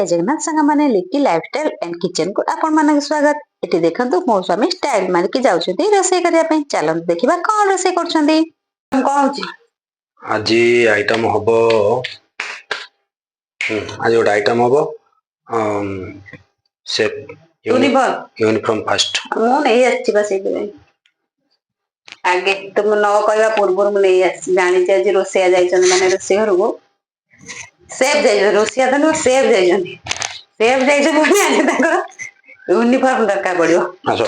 जय जगन्नाथ सांग माने लिकी लाइफस्टाइल एंड किचन को आपण मानक स्वागत। एटी देखंतु मो स्वामी स्टाइल मार के जाउछथि रोसे करिया पई। चलंतु देखिबा कोन रोसे करछथि। हम कहउछि आज आइटम हबो आज गोटे आइटम हबो सेफ यूनिफॉर्म फर्स्ट मु नहीं आछि बस एते आगे तुम न कहवा पूर्व मु नहीं आछि जानि जे आज रोसे जाइछन माने रोसे घर को सेफ जाइछन रोसिया दनो सेफ जाइछन सेफ जाइछन माने आज ताको यूनिफॉर्म दरकार पड़ियो। आसो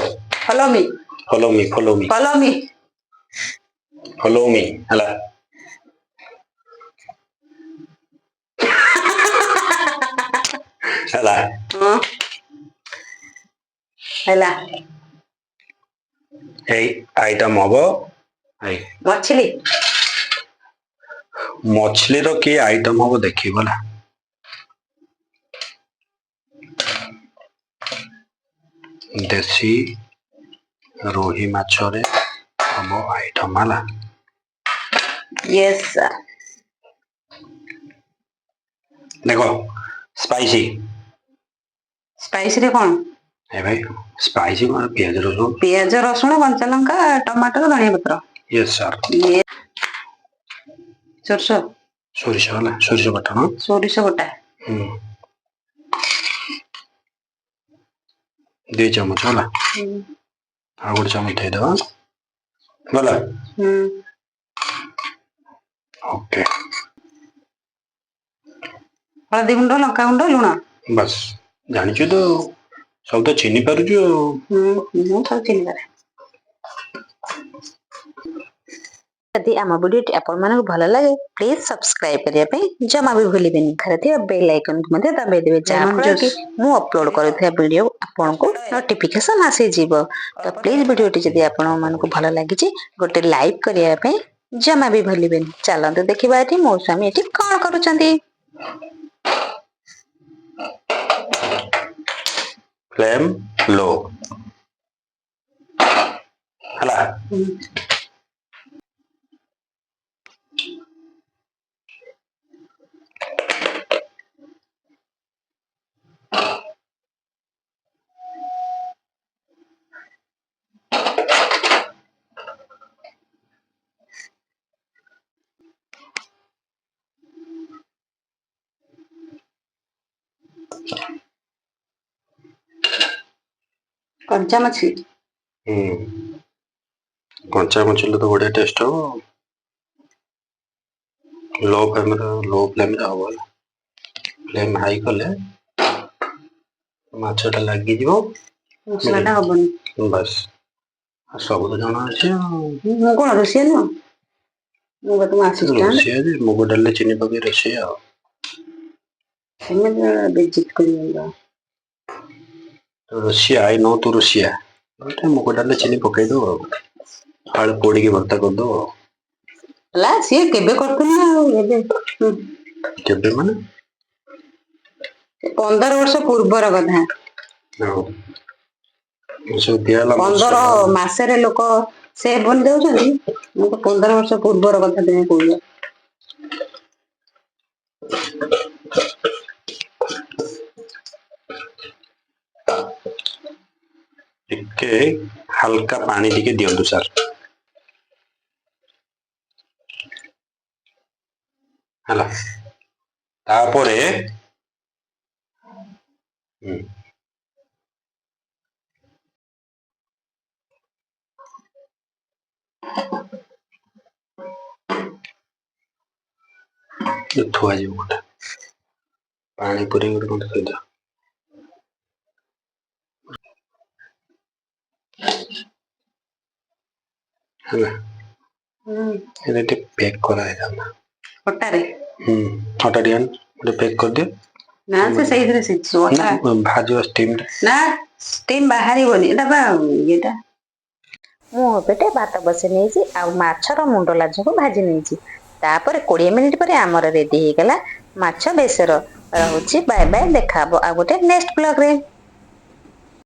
follow me follow me follow me follow me follow me हला हला हला ए आइटम हबो आई मछली मछली रो की आइटम हबो देखि बोला देसी रोही माछरे हबो आइटम हला। यस सर देखो स्पाइसी स्पाइसी रे कोन ए भाई स्पाइसी को प्याज रसुन कंचा लंका टमाटर धनिया पत्र। यस सर ये सरसो सोरिष वाला सोरिष बटा सोरिष बटा 2 चम्मच वाला आ गोटे चम्मच दे दवा बोला ओके हल्दी गुंड लंका गुंड लुण बस जानिछु तो सब तो चिनी पारुछु मु सब चिनी पारे। यदि आम वीडियो आपण मानक भल लगे प्लीज सब्सक्राइब करिया पे जमा भी भूलिबेनी। घरथिया बेल आइकन को मध्ये दबाइ देबे जहाँ कि मु अपलोड करूथिया वीडियो आपण को नोटिफिकेशन आसी जीवो। तो प्लीज वीडियो टी यदि आपण मानक भल लागिछि गोटे लाइक करिया पे जमा भी भूलिबेनी। चलंतु देखिबा एठी मो स्वामी एठी कोन करूचंती। फ्लेम लो हला कंचा मछली कंचा मछली तो बढ़िया टेस्ट हो। लो फ्लेम रे हबो फ्लेम हाई कले माछटा लागी जीवो मसलाटा हबनी बस सब तो जाना अछि मु कोन रोसिया न मु तुम असिस्टेंट रोसिया जे मुग डाले चीनी पके रोसिया हमें बेइज्जत करियंगा रोसिया आई नो तो रोसिया बेटा मुग डाले चीनी पके दो आलू पोड़ी के भर्ता कर दो ला से केबे करतनी एबे केबे माने 15 वर्ष पूर्वर कथा सो दियाला 15 मासरे लोक से बन देउछनी मु तो 15 वर्ष पूर्वर कथा देने कहू के हल्का पानी टिके दियंतु सर हला तापरे थुआ जी गोटे पानी पूरी गोटे कोन सहित हला एते पैक करा है ना हटा रे हटा दियन गोटे पैक कर दे ना से सही रे सिचो ना भाजो स्टीम ना स्टीम बाहरी बनी एटा बा येटा मु बेटे भात बसे नै छी आ माछर मुंडो लाज को भाजी नै छी तापर 20 मिनिट पर हमर रेडी हे गेला माछ बेसर रहउची बाय बाय देखाबो आ गोटे नेक्स्ट ब्लॉग रे।